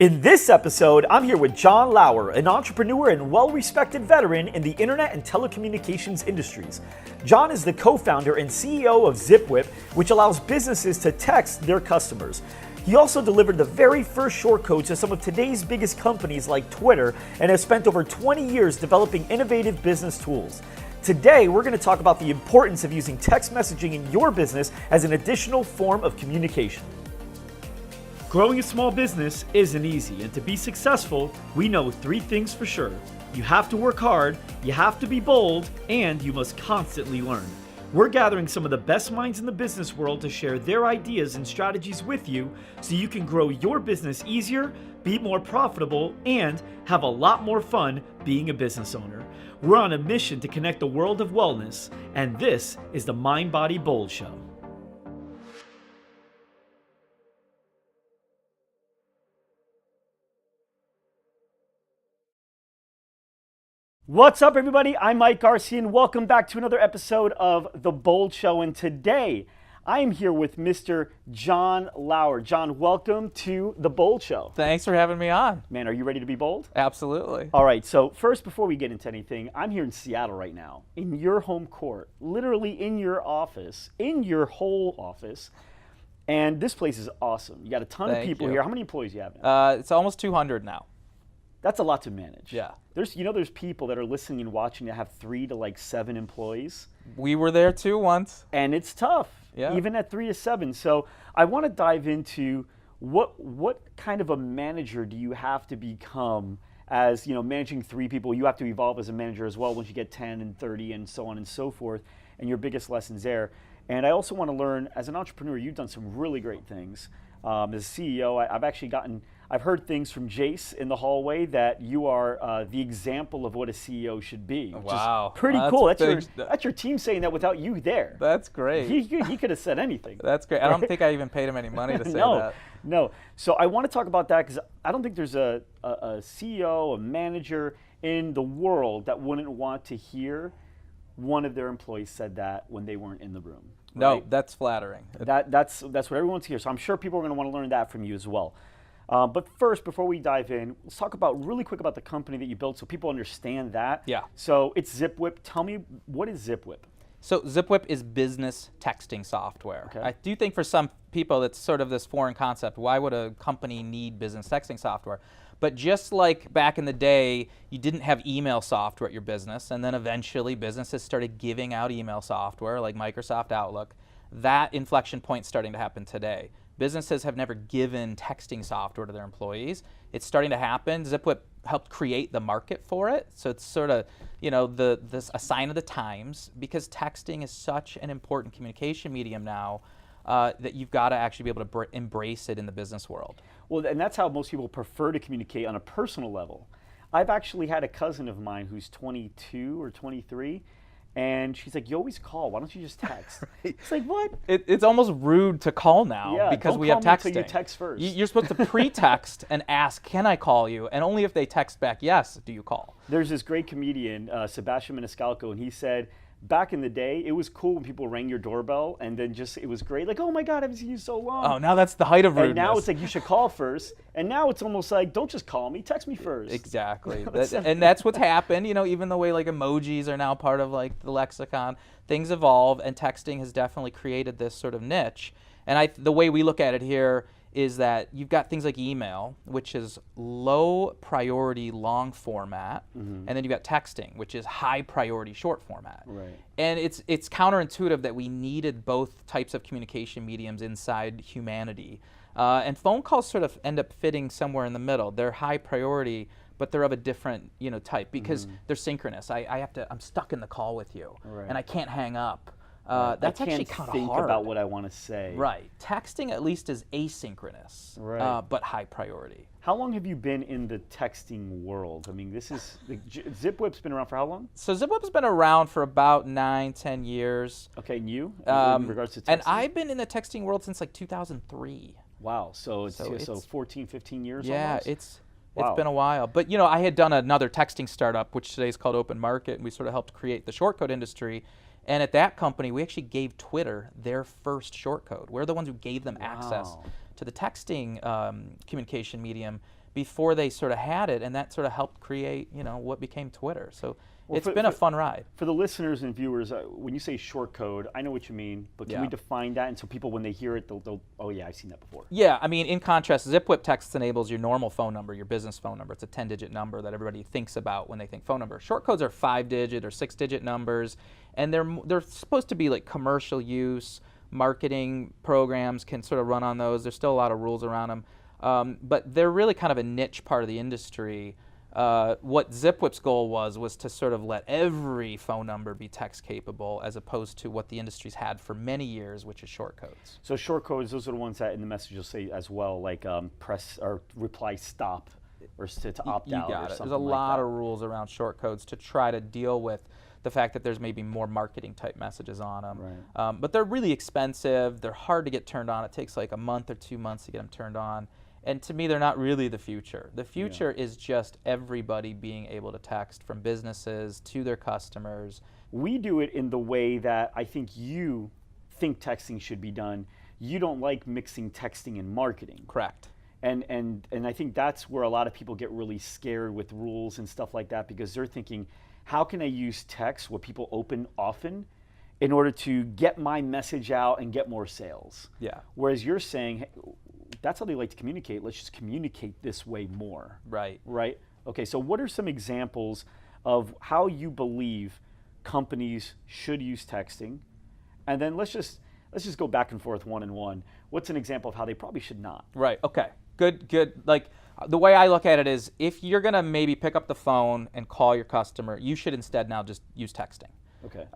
In this episode, I'm here with John Lauer, an entrepreneur and well-respected veteran in the internet and telecommunications industries. John is the co-founder and CEO of ZipWhip, which allows businesses to text their customers. He also delivered the very first shortcode to some of today's biggest companies like Twitter and has spent over 20 years developing innovative business tools. Today, we're going to talk about the importance of using text messaging in your business as an additional form of communication. Growing a small business isn't easy, and to be successful, we know three things for sure. You have to work hard, you have to be bold, and you must constantly learn. We're gathering some of the best minds in the business world to share their ideas and strategies with you so you can grow your business easier, be more profitable, and have a lot more fun being a business owner. We're on a mission to connect the world of wellness, and this is the Mind, Body, Bold Show. What's up, everybody? I'm Mike Garcia, and welcome back to another episode of The Bold Show. And today, I am here with Mr. John Lauer. John, welcome to The Bold Show. Thanks for having me on. Man, are you ready to be bold? Absolutely. All right, so first, before we get into anything, I'm here in Seattle right now, in your home court, literally in your office, in your whole office. And this place is awesome. You got a ton of people here. How many employees do you have? It's almost 200 now. That's a lot to manage. Yeah. There's people that are listening and watching that have 3 to 7 employees. We were there too once. And it's tough, even at 3 to 7. So I want to dive into what kind of a manager do you have to become as, managing 3 people. You have to evolve as a manager as well once you get 10 and 30 and so on and so forth, and your biggest lessons there. And I also want to learn, as an entrepreneur, you've done some really great things. As a CEO, I've heard things from Jace in the hallway that you are the example of what a CEO should be. Which wow. Is pretty cool. That's your team saying that without you there. That's great. He could have said anything. That's great. I don't think I even paid him any money to say that. No. So I want to talk about that because I don't think there's a CEO, a manager in the world that wouldn't want to hear one of their employees said that when they weren't in the room. Right? No, that's flattering. That's what everyone's here. So I'm sure people are going to want to learn that from you as well. But first, before we dive in, let's talk really quick about the company that you built so people understand that. Yeah. So it's ZipWhip. Tell me, what is ZipWhip? So ZipWhip is business texting software. Okay. I do think for some people it's sort of this foreign concept. Why would a company need business texting software? But just like back in the day, you didn't have email software at your business, and then eventually businesses started giving out email software like Microsoft Outlook. That inflection point's starting to happen today. Businesses have never given texting software to their employees. It's starting to happen. ZipWhip helped create the market for it. So it's sort of, a sign of the times, because texting is such an important communication medium now that you've got to actually be able to embrace it in the business world. Well, and that's how most people prefer to communicate on a personal level. I've actually had a cousin of mine who's 22 or 23. And she's like, you always call. Why don't you just text? It's like, what? It's almost rude to call now because we have texting. Until you text first. You're supposed to pre-text and ask, can I call you? And only if they text back, yes, do you call. There's this great comedian, Sebastian Maniscalco, and he said, back in the day, it was cool when people rang your doorbell, and then it was great. Like, oh my God, I haven't seen you so long. Oh, now that's the height of rudeness. And now it's like, you should call first. And now it's almost like, don't just call me, text me first. Exactly. And that's what's happened. Even the way emojis are now part of the lexicon, things evolve, and texting has definitely created this sort of niche. And the way we look at it here is that you've got things like email, which is low priority long format, and then you've got texting, which is high priority short format. Right. And it's counterintuitive that we needed both types of communication mediums inside humanity. And phone calls sort of end up fitting somewhere in the middle. They're high priority, but they're of a different type because they're synchronous. I'm stuck in the call with you, and I can't hang up. That's actually kind of hard. Think about what I want to say. Right. Texting at least is asynchronous, but high priority. How long have you been in the texting world? I mean, ZipWhip's been around for how long? So ZipWhip's been around for about 9-10 years. Okay, and you, in regards to texting? And I've been in the texting world since 2003. Wow, so it's 14, 15 years almost? Yeah, it's been a while. But I had done another texting startup, which today is called Open Market, and we sort of helped create the shortcode industry. And at that company, we actually gave Twitter their first shortcode. We're the ones who gave them access to the texting communication medium before they sort of had it, and that sort of helped create, what became Twitter. So it's been a fun ride. For the listeners and viewers, when you say short code, I know what you mean, but can we define that? And so people, when they hear it, they'll oh yeah, I've seen that before. Yeah, I mean, in contrast, ZipWhip text enables your normal phone number, your business phone number. It's a 10-digit number that everybody thinks about when they think phone number. Short codes are 5-digit or 6-digit numbers, and they're supposed to be like commercial use. Marketing programs can sort of run on those. There's still a lot of rules around them, but they're really kind of a niche part of the industry. What ZipWhip's goal was to sort of let every phone number be text capable, as opposed to what the industry's had for many years, which is short codes. So short codes, those are the ones that in the message you'll say as well, like press or reply stop, or to opt out. You got or it. something There's a like lot that. of rules around short codes to try to deal with the fact that there's maybe more marketing type messages on them. Right. But they're really expensive. They're hard to get turned on. It takes like a month or 2 months to get them turned on. And to me, they're not really the future. The future is just everybody being able to text, from businesses to their customers. We do it in the way that I think you think texting should be done. You don't like mixing texting and marketing. Correct. And I think that's where a lot of people get really scared with rules and stuff like that, because they're thinking, how can I use text, what people open often, in order to get my message out and get more sales? Yeah. Whereas you're saying, hey, that's how they like to communicate. Let's just communicate this way more. Right. Right? Okay, so what are some examples of how you believe companies should use texting? And then let's just go back and forth one and one. What's an example of how they probably should not? Right. Okay. Good. Like, the way I look at it is, if you're going to maybe pick up the phone and call your customer, you should instead now just use texting. Okay.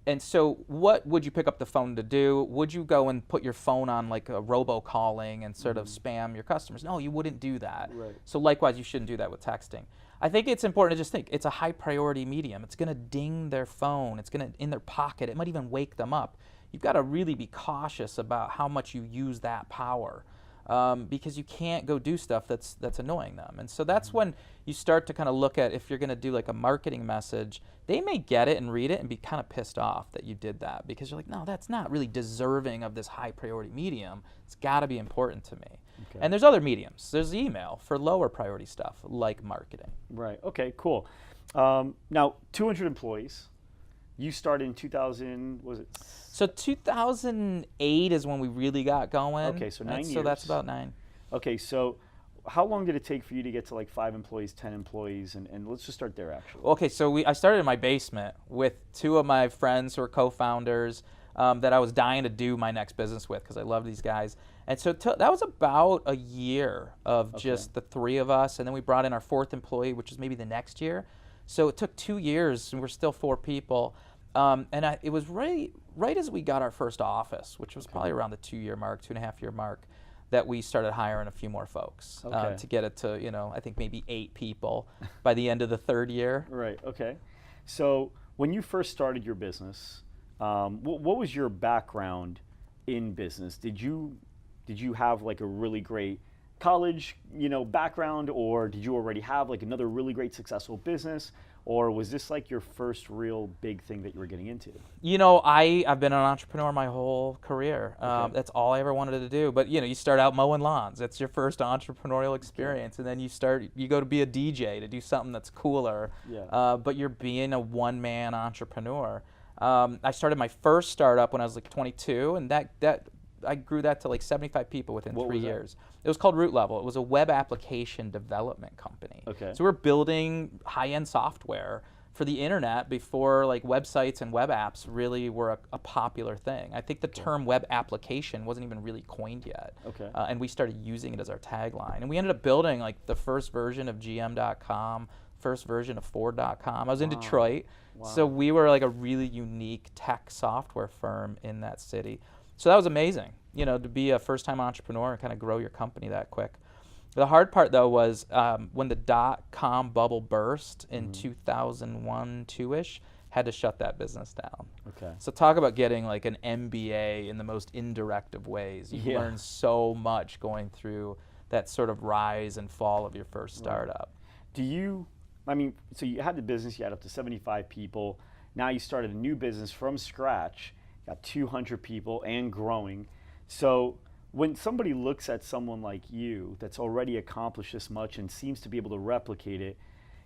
And so what would you pick up the phone to do? Would you go and put your phone on like a robocalling and sort of spam your customers? No, you wouldn't do that. Right. So likewise, you shouldn't do that with texting. I think it's important to just think it's a high priority medium. It's going to ding their phone. It's going to in their pocket. It might even wake them up. You've got to really be cautious about how much you use that power. Because you can't go do stuff that's annoying them. And so that's when you start to kind of look at, if you're going to do like a marketing message, they may get it and read it and be kind of pissed off that you did that, because you're like, no, that's not really deserving of this high priority medium. It's got to be important to me. Okay. And there's other mediums. There's email for lower priority stuff like marketing. Right. Okay, cool. Now, 200 employees. You started in 2000, was it? So 2008 is when we really got going. Okay, so 9 years. So that's about 9. Okay, so how long did it take for you to get to like 5 employees, 10 employees? And let's just start there, actually. Okay, so I started in my basement with 2 of my friends who are co-founders that I was dying to do my next business with, because I love these guys. And so that was about a year of just the 3 of us, and then we brought in our 4th employee, which was maybe the next year. So it took 2 years, and we're still 4 people. It was right as we got our first office, which was probably around the 2-year mark, 2.5-year mark, that we started hiring a few more folks to get it to, I think maybe 8 people by the end of the 3rd year. Right. Okay. So when you first started your business, what was your background in business? Did you have like a really great college, background, or did you already have like another really great successful business? Or was this like your first real big thing that you were getting into? I've been an entrepreneur my whole career. That's all I ever wanted to do. But you start out mowing lawns. That's your first entrepreneurial experience, and then you go to be a DJ to do something that's cooler. Yeah. But you're being a one-man entrepreneur. I started my first startup when I was like 22, and that I grew that to like 75 people within 3 years. It was called Root Level. It was a web application development company. Okay. So we're building high-end software for the internet before like websites and web apps really were a popular thing. I think the term web application wasn't even really coined yet. Okay. And we started using it as our tagline. And we ended up building like the first version of GM.com, first version of Ford.com. I was in Detroit. Wow. So we were like a really unique tech software firm in that city. So that was amazing, to be a first-time entrepreneur and kind of grow your company that quick. The hard part, though, was when the dot-com bubble burst in 2001, 2-ish, had to shut that business down. Okay. So talk about getting like an MBA in the most indirect of ways. You learn so much going through that sort of rise and fall of your first startup. So you had the business, you had up to 75 people. Now you started a new business from scratch. Got 200 people and growing. So when somebody looks at someone like you that's already accomplished this much and seems to be able to replicate it,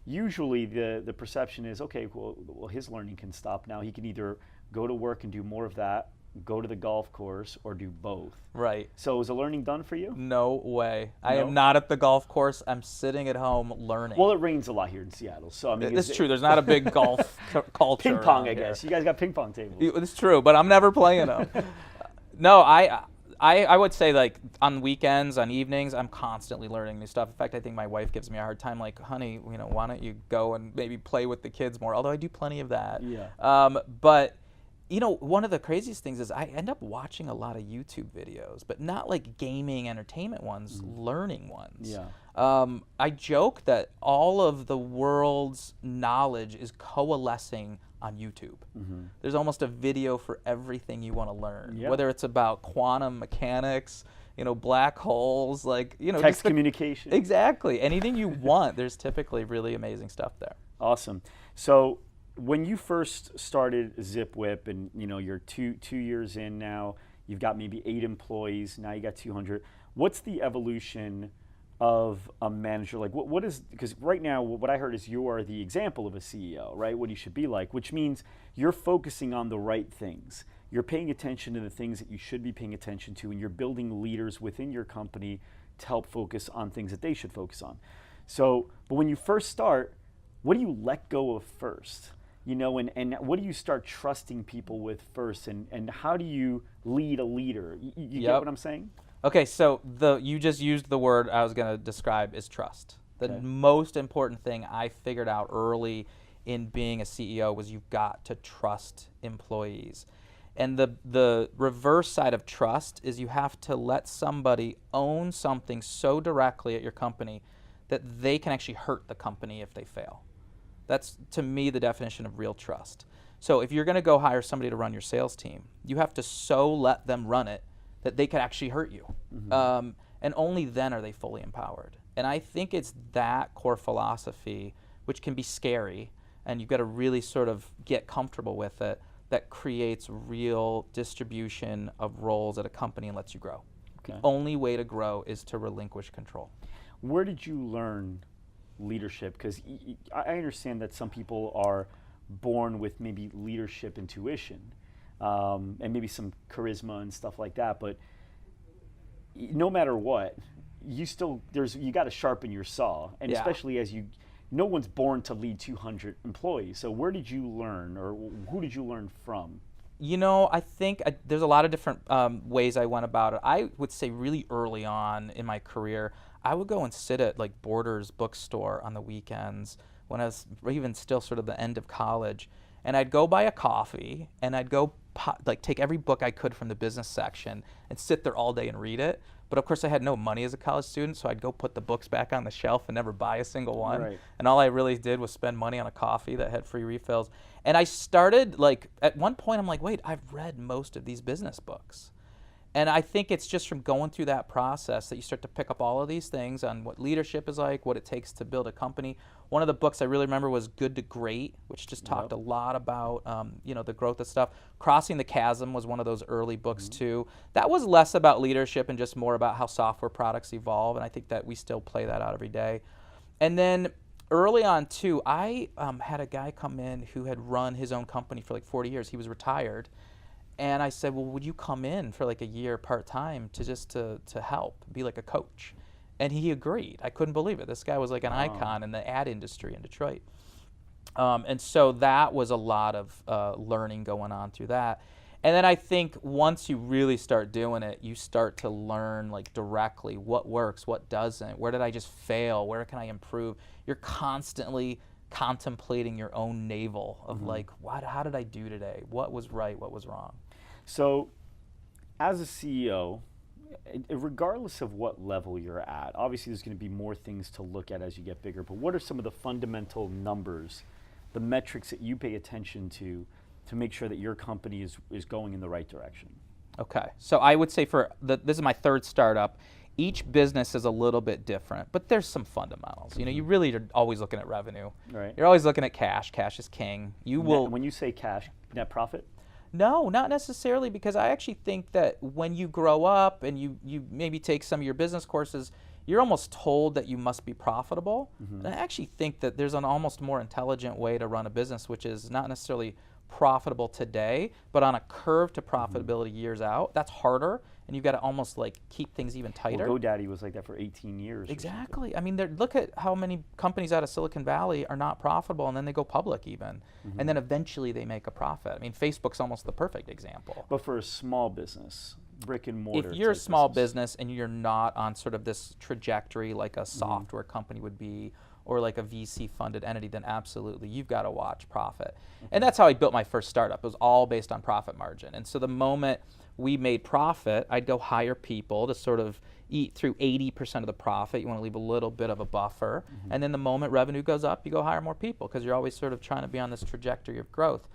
usually the perception is, okay, well, his learning can stop now. He can either go to work and do more of that, go to the golf course, or do both. Right. So is the learning done for you? No way. No? I am not at the golf course. I'm sitting at home learning. Well, it rains a lot here in Seattle, so I mean, it's true. There's not a big golf culture. Ping pong, I around guess. here. You guys got ping pong tables. It's true, but I'm never playing them. No, I would say, like, on weekends, on evenings, I'm constantly learning new stuff. In fact, I think my wife gives me a hard time, like, honey, why don't you go and maybe play with the kids more? Although I do plenty of that. Yeah. But one of the craziest things is I end up watching a lot of YouTube videos, but not like gaming entertainment ones, learning ones. Yeah. I joke that all of the world's knowledge is coalescing on YouTube. There's almost a video for everything you want to learn, whether it's about quantum mechanics, black holes, like, text communication. Exactly. Anything you want, there's typically really amazing stuff there. Awesome. So when you first started ZipWhip, and you're two years in now, you've got maybe 8 employees, now you got 200. What's the evolution of a manager? Like, what is, because right now what I heard is you are the example of a CEO, right? What you should be like, which means you're focusing on the right things. You're paying attention to the things that you should be paying attention to, and you're building leaders within your company to help focus on things that they should focus on. So, but when you first start, what do you let go of first? And what do you start trusting people with first, and how do you lead a leader? You get what I'm saying? Okay, so you just used the word I was going to describe is trust. The most important thing I figured out early in being a CEO was you've got to trust employees. And the reverse side of trust is you have to let somebody own something so directly at your company that they can actually hurt the company if they fail. That's, to me, the definition of real trust. So if you're going to go hire somebody to run your sales team, you have to so let them run it that they could actually hurt you. And only then are they fully empowered. And I think it's that core philosophy, which can be scary, and you've got to really sort of get comfortable with it, that creates real distribution of roles at a company and lets you grow. The only way to grow is to relinquish control. Where did you learn leadership? Because I understand that some people are born with maybe leadership intuition, and maybe some charisma and stuff like that, but no matter what, you got to sharpen your saw, and especially as no one's born to lead 200 employees. So where did you learn, or who did you learn from? I think there's a lot of different ways I went about it. I would say really early on in my career, I would go and sit at like Borders bookstore on the weekends when I was even still sort of the end of college, and I'd go buy a coffee and I'd go take every book I could from the business section and sit there all day and read it. But of course I had no money as a college student, so I'd go put the books back on the shelf and never buy a single one. Right. And all I really did was spend money on a coffee that had free refills. And I started, like, at one point I'm like, wait, I've read most of these business books. And I think it's just from going through that process that you start to pick up all of these things on what leadership is like, what it takes to build a company. One of the books I really remember was Good to Great, which just talked a lot about the growth of stuff. Crossing the Chasm was one of those early books too. That was less about leadership and just more about how software products evolve, and I think that we still play that out every day. And then early on too, I had a guy come in who had run his own company for like 40 years. He was retired. And I said, well, would you come in for like a year part-time to help, be like a coach? And he agreed. I couldn't believe it. This guy was like an icon in the ad industry in Detroit. And so that was a lot of learning going on through that. And then I think once you really start doing it, you start to learn like directly what works, what doesn't, where did I just fail, where can I improve? You're constantly contemplating your own navel of like, how did I do today? What was right, what was wrong? So as a CEO, regardless of what level you're at, obviously there's going to be more things to look at as you get bigger, but what are some of the fundamental numbers, the metrics that you pay attention to make sure that your company is going in the right direction? Okay, so I would say this is my third startup. Each business is a little bit different, but there's some fundamentals. You really are always looking at revenue. Right. You're always looking at cash. Cash is king. When you say cash, net profit? No, not necessarily, because I actually think that when you grow up and you maybe take some of your business courses, you're almost told that you must be profitable. And I actually think that there's an almost more intelligent way to run a business, which is not necessarily profitable today, but on a curve to profitability years out. That's harder, and you've got to almost like keep things even tighter. Well, GoDaddy was like that for 18 years. Exactly. I mean, look at how many companies out of Silicon Valley are not profitable, and then they go public even, and then eventually they make a profit. I mean, Facebook's almost the perfect example. But for a small business, brick and mortar. If you're a small business and you're not on sort of this trajectory like a software company would be, or like a VC-funded entity, then absolutely, you've got to watch profit. And that's how I built my first startup. It was all based on profit margin. And so the moment we made profit, I'd go hire people to sort of eat through 80% of the profit. You want to leave a little bit of a buffer. And then the moment revenue goes up, you go hire more people, because you're always sort of trying to be on this trajectory of growth.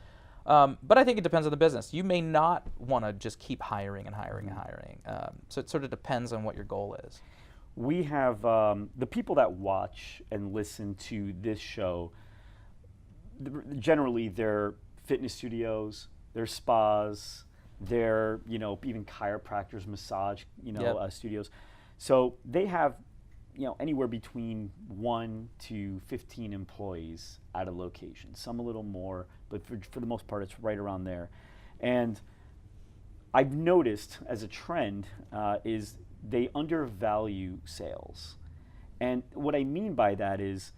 But I think it depends on the business. You may not want to just keep hiring and hiring and hiring. So it sort of depends on what your goal is. We have the people that watch and listen to this show, generally they're fitness studios, they're spas, they're, even chiropractors, massage, studios. So they have, anywhere between 1 to 15 employees at a location, some a little more, but for the most part, it's right around there. And I've noticed as a trend is they undervalue sales. And what I mean by that is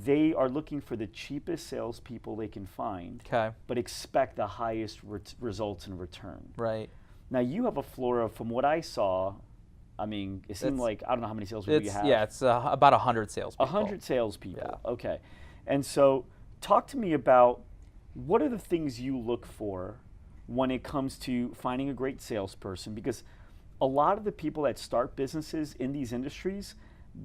they are looking for the cheapest salespeople they can find, but expect the highest results in return. Right. Now you have a floor of, from what I saw, I mean, it seemed like, I don't know how many salespeople you have. Yeah, it's about 100 salespeople. 100 salespeople, yeah. Okay. And so talk to me about what are the things you look for when it comes to finding a great salesperson, because a lot of the people that start businesses in these industries,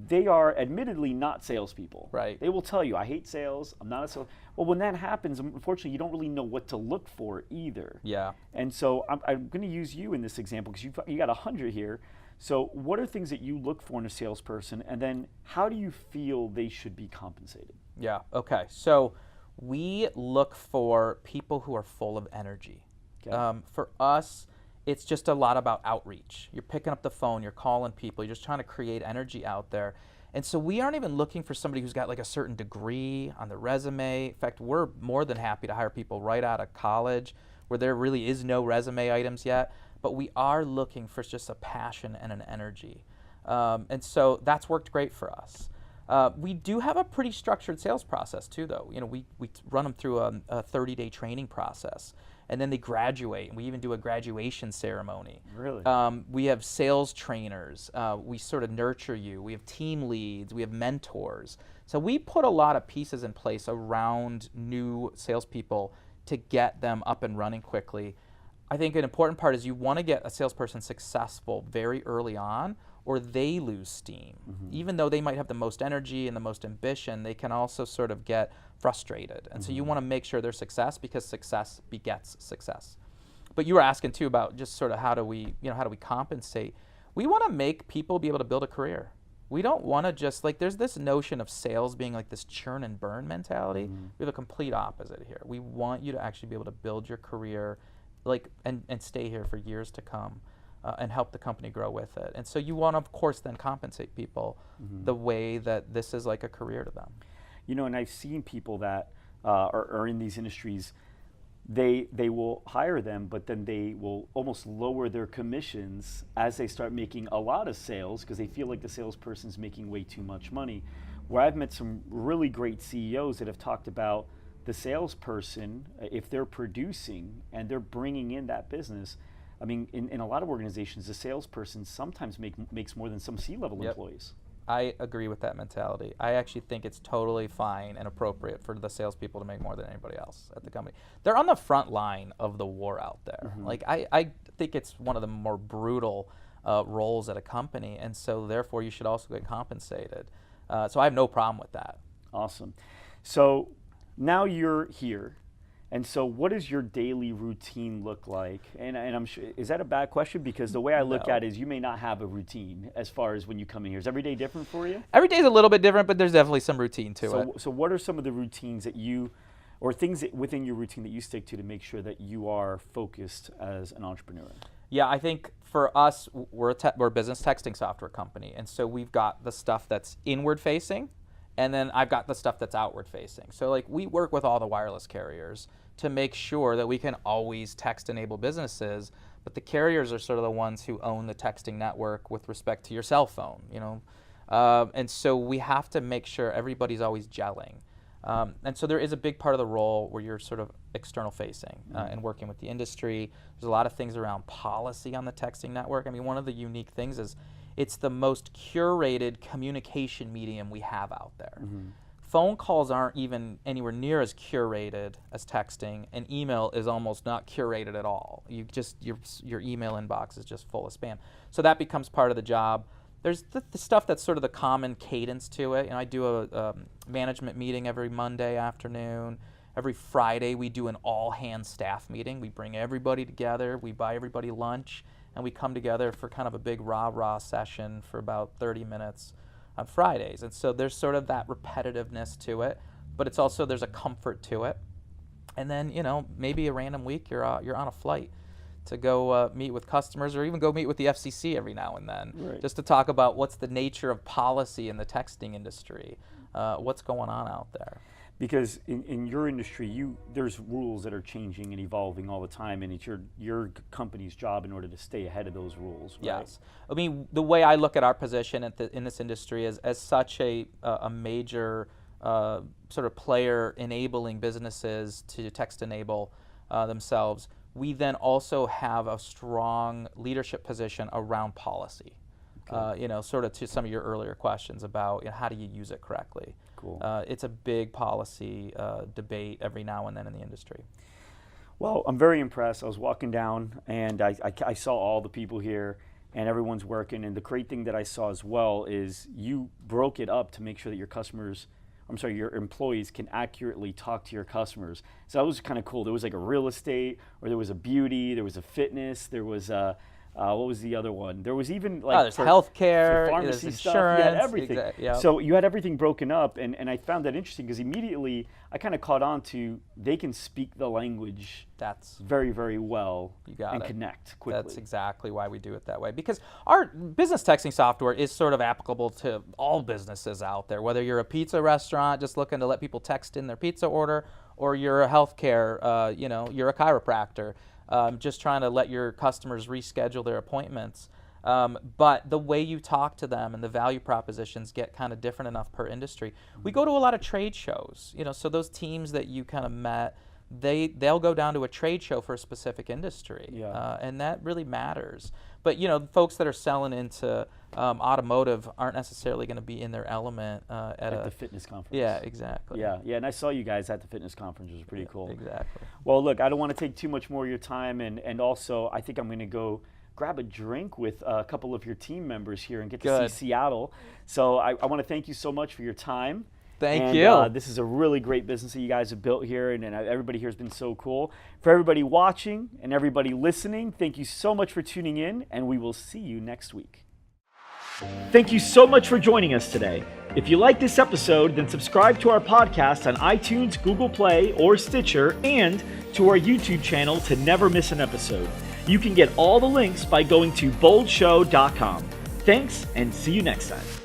they are admittedly not salespeople. Right. They will tell you, I hate sales, I'm not a sales. Well, when that happens, unfortunately, you don't really know what to look for either. Yeah. And so I'm going to use you in this example, because you got 100 here. So what are things that you look for in a salesperson, and then how do you feel they should be compensated? Yeah, okay. So we look for people who are full of energy. Okay. For us, it's just a lot about outreach. You're picking up the phone, you're calling people, you're just trying to create energy out there. And so we aren't even looking for somebody who's got like a certain degree on the resume. In fact, we're more than happy to hire people right out of college where there really is no resume items yet, but we are looking for just a passion and an energy. And so that's worked great for us. We do have a pretty structured sales process too, though. We run them through a 30-day training process. And then they graduate, and we even do a graduation ceremony. Really? We have sales trainers. We sort of nurture you. We have team leads. We have mentors. So we put a lot of pieces in place around new salespeople to get them up and running quickly. I think an important part is you want to get a salesperson successful very early on, or they lose steam. Even though they might have the most energy and the most ambition, they can also sort of get frustrated. And so you want to make sure there's success, because success begets success. But you were asking too about just sort of how do we compensate? We want to make people be able to build a career. We don't want to just, like, there's this notion of sales being like this churn and burn mentality. We have a complete opposite here. We want you to actually be able to build your career, like, and stay here for years to come. And help the company grow with it. And so you want to, of course, then compensate people the way that this is like a career to them. And I've seen people that are in these industries, they will hire them, but then they will almost lower their commissions as they start making a lot of sales, because they feel like the salesperson's making way too much money. Where I've met some really great CEOs that have talked about the salesperson, if they're producing and they're bringing in that business, I mean, in a lot of organizations, the salesperson sometimes makes more than some C-level employees. I agree with that mentality. I actually think it's totally fine and appropriate for the salespeople to make more than anybody else at the company. They're on the front line of the war out there. Like, I think it's one of the more brutal roles at a company, and so therefore you should also get compensated. So I have no problem with that. Awesome. So now you're here. And so what does your daily routine look like? And I'm sure, is that a bad question? Because the way I look at it is you may not have a routine as far as when you come in here. Is every day different for you? Every day is a little bit different, but there's definitely some routine to it. So what are some of the routines that you or things within your routine that you stick to make sure that you are focused as an entrepreneur? Yeah, I think for us, we're a business texting software company, and so we've got the stuff that's inward facing, and then I've got the stuff that's outward facing. So like we work with all the wireless carriers to make sure that we can always text enable businesses, but the carriers are sort of the ones who own the texting network with respect to your cell phone, you know. And so we have to make sure everybody's always gelling. And so there is a big part of the role where you're sort of external facing and working with the industry. There's a lot of things around policy on the texting network. I mean, one of the unique things is it's the most curated communication medium we have out there. Phone calls aren't even anywhere near as curated as texting, and email is almost not curated at all. You just your email inbox is just full of spam. So that becomes part of the job. There's the stuff that's sort of the common cadence to it. You know, I do a management meeting every Monday afternoon. Every Friday we do an all-hands staff meeting. We bring everybody together, we buy everybody lunch, and we come together for kind of a big rah-rah session for about 30 minutes on Fridays. And so there's sort of that repetitiveness to it, but it's also, there's a comfort to it. And then, you know, maybe a random week you're on a flight to go meet with customers, or even go meet with the FCC every now and then, just to talk about what's the nature of policy in the texting industry, what's going on out there. Because in your industry, there's rules that are changing and evolving all the time, and it's your company's job in order to stay ahead of those rules, right? Yes. I mean, the way I look at our position in this industry is as such a major sort of player enabling businesses to text enable themselves. We then also have a strong leadership position around policy. Okay. You know, sort of to some of your earlier questions about, you know, how do you use it correctly. Cool. It's a big policy debate every now and then in the industry. Well, I'm very impressed. I was walking down and I saw all the people here and everyone's working. And the great thing that I saw as well is you broke it up to make sure that your employees can accurately talk to your customers. So that was kind of cool. There was like a real estate, or there was a beauty, there was a fitness, there was what was the other one? There was even like there's healthcare, pharmacy there's stuff. insurance, You had everything. Yep. So you had everything broken up, and I found that interesting because immediately I kind of caught on to they can speak the language very, very well and connect quickly. That's exactly why we do it that way, because our business texting software is sort of applicable to all businesses out there, whether you're a pizza restaurant just looking to let people text in their pizza order, or you're a healthcare, you know, you're a chiropractor. Just trying to let your customers reschedule their appointments. But the way you talk to them and the value propositions get kind of different enough per industry. We go to a lot of trade shows, you know, so those teams that you kind of met, they'll go down to a trade show for a specific industry, and that really matters. But, you know, folks that are selling into automotive aren't necessarily going to be in their element at the fitness conference. Yeah, exactly. Yeah, and I saw you guys at the fitness conference. It was pretty cool. Exactly. Well, look, I don't want to take too much more of your time, and also I think I'm going to go grab a drink with a couple of your team members here and get to see Seattle. So I want to thank you so much for your time. Thank you. This is a really great business that you guys have built here, and everybody here has been so cool. For everybody watching and everybody listening, thank you so much for tuning in, and we will see you next week. Thank you so much for joining us today. If you like this episode, then subscribe to our podcast on iTunes, Google Play, or Stitcher, and to our YouTube channel to never miss an episode. You can get all the links by going to boldshow.com. Thanks, and see you next time.